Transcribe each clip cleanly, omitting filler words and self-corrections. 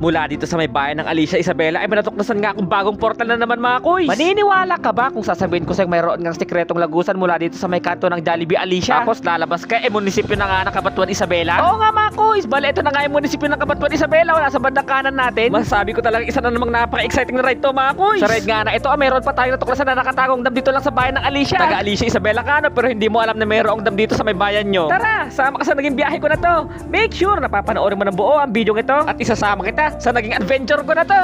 Mula dito sa may bayan ng Alicia Isabela ay manatuknasan nga akong bagong portal na naman mga kuys. Maniniwala ka ba kung sasabihin ko sa'yo mayroon ngang sikretong lagusan mula dito sa may kanto ng Jollibee Alicia? Tapos lalabas ka munisipyo na nga ng Cabanatuan Isabela? Oo nga mga kuys, bale ito na nga yung munisipyo ng Cabanatuan Isabela, wala sa bandang kanan natin. Masasabi ko talaga isa na namang napaka-exciting na ride to mga kuys. Sa ride nga na ito mayroon pa tayong natuklasan na nakatagong dam dito lang sa bayan ng Alicia. Taga Alicia Isabela ka pero hindi mo alam na mayroong dam dito sa may bayan nyo. Tara, sama ka sa naging biyahe ko na to. Make sure na papanoorin mo ng buo ang video ito at isasama kita sa naging adventure ko na to.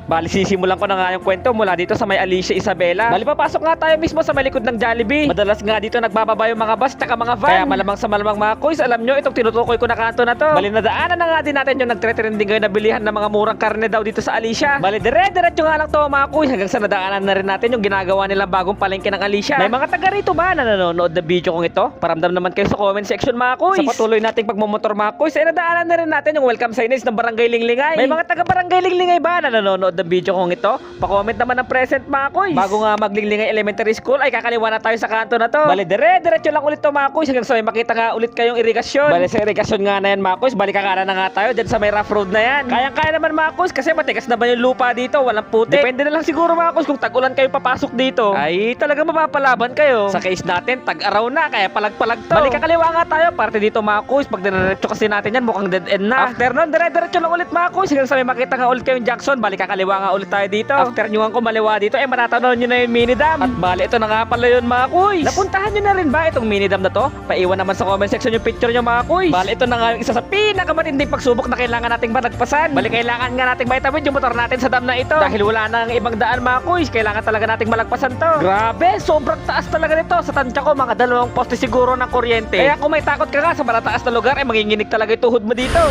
Bali, sisimulan ko na nga yung kwento mula dito sa may Alicia Isabela. Bali, papasok nga tayo mismo sa may likod ng Jollibee. Madalas nga dito nagbababa yung mga bus tsaka mga van. Kaya malamang sa malamang mga kuys, alam nyo, itong tinutukoy ko na kanto na to. Bali, nadaanan na nga din natin yung nagtre-trending ngayon na bilihan ng mga murang karne daw dito sa Alicia. Bali, dire-diretso nga lang to mga kuys hanggang sa nadaanan na rin natin yung ginagawa nilang bagong palengke ng Alicia. May mga taga rito ba na nanonood ng video kong ito? Paramdam naman kayo sa comment section mga kuys. Sa patuloy nating pagmumotor mga kuys, ay nadaanan na rin natin yung welcome signage ng Barangay Linglingay. May mga taga Barangay Linglingay ba na nanonood ng video kong ito? Pa-comment naman ng present mga kuys. Bago nga maglinglingan elementary school ay kakaliwa na tayo sa kanto na to. Bali, dire-diretso lang ulit to mga kuys hanggang sa may makita nga ulit kayong irigasyon. Bali, sa irigasyon nga na yan mga kuys, bali kakana na nga tayo dyan sa may rough road na yan. Kayang-kaya naman mga kuys kasi matigas naman yung lupa dito, walang putik. Depende na lang siguro mga kuys kung tag-ulan kayo papasok dito. Ay talaga mapapalaban kayo. Sa case natin, tag-araw na kaya palag-palag to. Bali, kakaliwa nga tayo parte dito mga kuys. Pag dire-diretso kasi natin yan mukhang dead end na. After nun, dire-diretso lang ulit mga kuys hanggang sa may makita nga ulit kayong Jackson. Bali, kakaliwa nga ulit tayo dito. After nyo nga kumaliwa dito, matatanaw nyo na yung mini dam. At bali, ito na nga pala yun mga kuys. Napuntahan nyo na rin ba itong mini dam na to? Paiwan naman sa comment section yung picture nyo mga kuys. Bali, ito na nga yung isa sa pinakamatinding pagsubok na kailangan nating malagpasan. Bali, kailangan nga nating maitawid yung motor natin sa dam na ito. Dahil wala nang ibang daan mga kuys, kailangan talaga nating malagpasan to. Grabe, sobrang taas talaga nito. Sa tansya ko, mga 2 poste siguro ng kuryente. Kaya kung may takot ka nga sa malataas na lugar, manginginig talaga yung tuhod mo dito.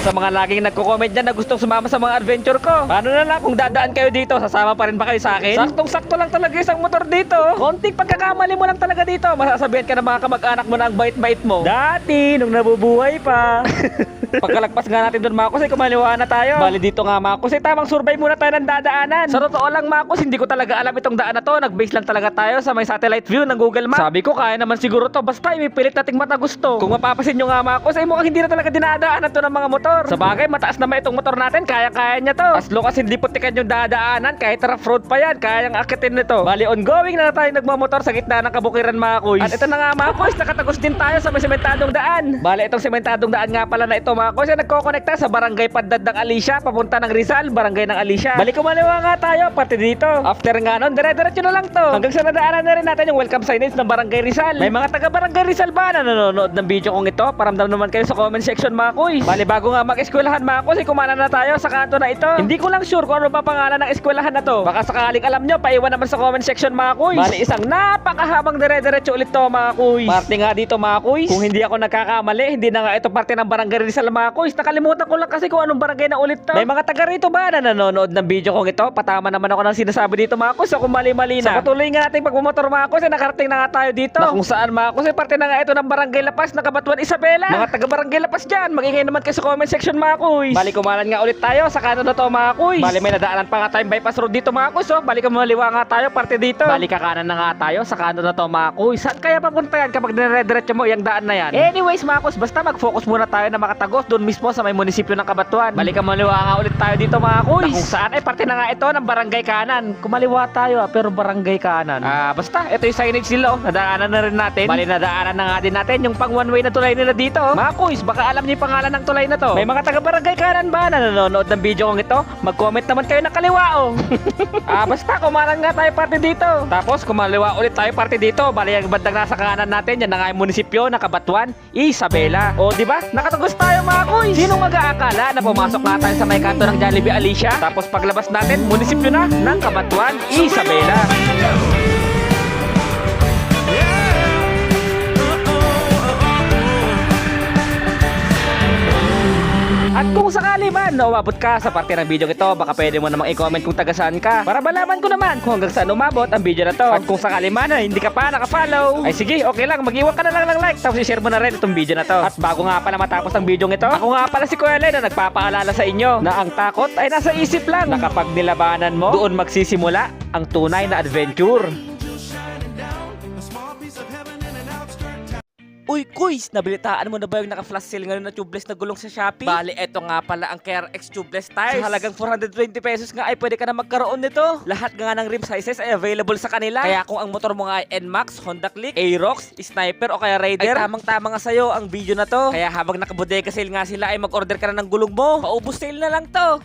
Sa mga laging nagko-comment dyan na gustong sumama sa mga adventure ko, paano na lang kung dadaan kayo dito, sasama pa rin ba kayo sa akin? Saktong-sakto lang talaga isang motor dito. Konting pagkakamali mo lang talaga dito, masasabihan ka ng mga kamag-anak mo na ang bait-bait mo. Dati, nung nabubuhay pa. Pagkalagpas nga natin doon mga kus, ay kumaliwa na tayo. Bali dito nga mga kus, ay tamang survey muna tayo ng dadaanan. Sa totoo lang mga kus, hindi ko talaga alam itong daan na to. Nag-base lang talaga tayo sa may satellite view ng Google Maps. Sabi ko, kaya naman siguro to, basta imipilit nating mata gusto. Kung mapapasin nyo nga mga kus, ay mukhang hindi na talaga dinadaanan to ng mga motor. Sa bagay, mataas naman itong motor natin, kaya-kaya niya to. As long as hindi putikan yung dadaanan, kahit rough road pa yan, kaya yung akitin nito. Bali, ongoing na tayo nagmamotor sa gitna ng kabukiran mga kuys. At ito na nga mga kuys, nakatagos din tayo sa may sementadong daan. Bali, itong sementadong daan nga pala na ito mga kuys, ay nagkokonekta sa Barangay Padad ng Alicia, papunta ng Rizal, Barangay ng Alicia. Bali, kumaliwa nga tayo, pati dito. After nga nun, dire-diretso na lang to. Hanggang sa nadaanan na rin natin yung welcome signage ng Barangay Rizal. May mga taga Barangay Rizal ba na nanonood ng video kong ito? Paramdam naman kayo sa comment section mga kuys. Bali, bago nga mag-eskwelahan mga kuys, ay kumana na tayo sa kanto na ito. Hindi ko lang sure kung ano ba pangalan ng eskwelahan na to. Baka sakaling alam nyo, paiwan naman sa comment section mga kuys. Bali, isang napakahabang dire-diretso ulit to mga kuys. Parte nga dito mga kuys. Kung hindi ako nagkakamali, hindi na nga ito parte ng Barangay Rizal mga kuys. Nakalimutan ko lang kasi kung anong barangay na ulit to. May mga taga rito ba na nanonood ng video kong ito? Patama naman ako ng sinasabi dito mga kuys. Ako mali-mali na. Sa patuloy nga nating pagmumotor mga kuys, ay nakarating na nga tayo dito. Na kung saan mga kuys, ay parte na nga ito ng Barangay Lapas na Cabanatuan Isabela. Mga taga Barangay Lapas dyan, magingay naman kayo sa comment section mga kuys. Bali, kumalan nga ulit tayo sa kanto na to mga kuys. Bali, may nadaanan pa nga tayong bypass road dito mga kuys. Bali, kumaliwa nga tayo, parte dito. Bali, kakanan na nga tayo sa kanto na to mga kuys. Saan kaya papunta yan kapag dire-diretso mo yung daan na yan? Anyways mga kuys, basta mag-focus muna tayo na makatagos doon mismo sa may munisipyo ng Cabanatuan. Bali, kumaliwa nga ulit tayo dito mga kuys. Na kung saan ay parte na nga ito ng Barangay Kanan. Kumaliwa tayo pero Barangay Kanan. Basta, ito yung signage nila nadaanan na rin natin. Bali, nadaanan na nga din natin yung pang one way na tulay nila dito. Mga kuys, baka alam niyo yung pangalan ng tulay na to. May mga taga Barangay Kanan ba na nanonood ng video kong ito? Mag-comment naman kayo ng kaliwa basta kumanan nga tayo parte dito. Tapos kumaliwa ulit tayo parte dito. Bali, ang bandang nasa kanan natin, yan na nga yung munisipyo ng Cabanatuan Isabela. O diba? Nakatagos tayo mga kuys. Sinong mag-aakala na pumasok na tayo sa may kanto ng Jollibee Alicia? Tapos paglabas natin, munisipyo na ng Cabanatuan Isabela. At kung sakali man na umabot ka sa parte ng video ito, baka pwede mo namang i-comment kung taga saan ka para malaman ko naman kung hanggang saan umabot ang video na to. At kung sakali man na hindi ka pa naka-follow, ay sige, okay lang, mag-iwan ka na lang ng like tapos i-share mo na rin itong video na to. At bago nga pala matapos ang video ito, ako nga pala si Kuya Len na nagpapaalala sa inyo na ang takot ay nasa isip lang, na kapag nilabanan mo, doon magsisimula ang tunay na adventure. Uy, Kuys, nabilitaan mo na ba yung naka-flash sale ngayon na tubeless na gulong sa Shopee? Bali, eto nga pala ang KRX tubeless tires. Sa halagang 420 pesos nga ay pwede ka na magkaroon nito. Lahat nga ng rim sizes ay available sa kanila. Kaya kung ang motor mo nga ay NMAX, Honda Click, Aerox, Sniper o kaya Raider, ay tamang-tama nga sa'yo ang video na to. Kaya habang nakabodega sale nga sila ay mag-order ka na ng gulong mo. Paubos sale na lang to.